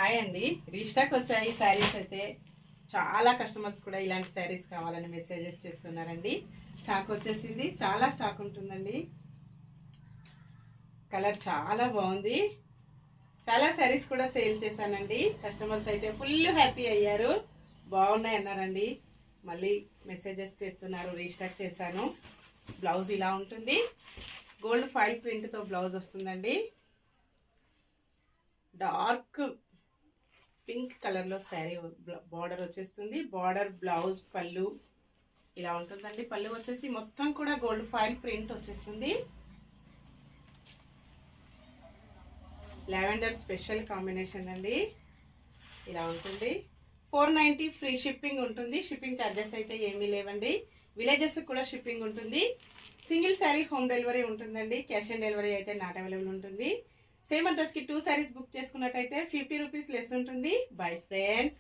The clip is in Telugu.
హాయ్ అండి, రీస్టాక్ వచ్చాయి శారీస్ అయితే. చాలా కస్టమర్స్ కూడా ఇలాంటి శారీస్ కావాలని మెసేజెస్ చేస్తున్నారండి. స్టాక్ వచ్చేసింది, చాలా స్టాక్ ఉంటుందండి. కలర్ చాలా బాగుంది. చాలా శారీస్ కూడా సేల్ చేశానండి. కస్టమర్స్ అయితే ఫుల్ హ్యాపీ అయ్యారు, బాగున్నాయి అన్నారండి. మళ్ళీ మెసేజెస్ చేస్తున్నారు, రీస్టాక్ చేశాను. బ్లౌజ్ ఇలా ఉంటుంది, గోల్డ్ ఫాయిల్ ప్రింట్తో బ్లౌజ్ వస్తుందండి. డార్క్ పింక్ కలర్లో శారీ బార్డర్ వచ్చేస్తుంది. బార్డర్, బ్లౌజ్, పళ్ళు ఇలా ఉంటుందండి. పళ్ళు వచ్చేసి మొత్తం కూడా గోల్డ్ ఫాయిల్ ప్రింట్ వచ్చేస్తుంది. లావెండర్ స్పెషల్ కాంబినేషన్ అండి. ఇలా ఉంటుంది. 490 ఫ్రీ షిప్పింగ్ ఉంటుంది. షిప్పింగ్ ఛార్జెస్ అయితే ఏమీ లేవండి. విలేజెస్ కూడా షిప్పింగ్ ఉంటుంది. సింగిల్ శారీ హోమ్ డెలివరీ ఉంటుందండి. క్యాష్ ఆన్ డెలివరీ అయితే నాట్ అవైలబుల్ ఉంటుంది. సేమ్ అడ్రస్కి 2 శారీస్ బుక్ చేసుకున్నట్టయితే 50 రూపీస్ లెస్ ఉంటుంది. Bye friends.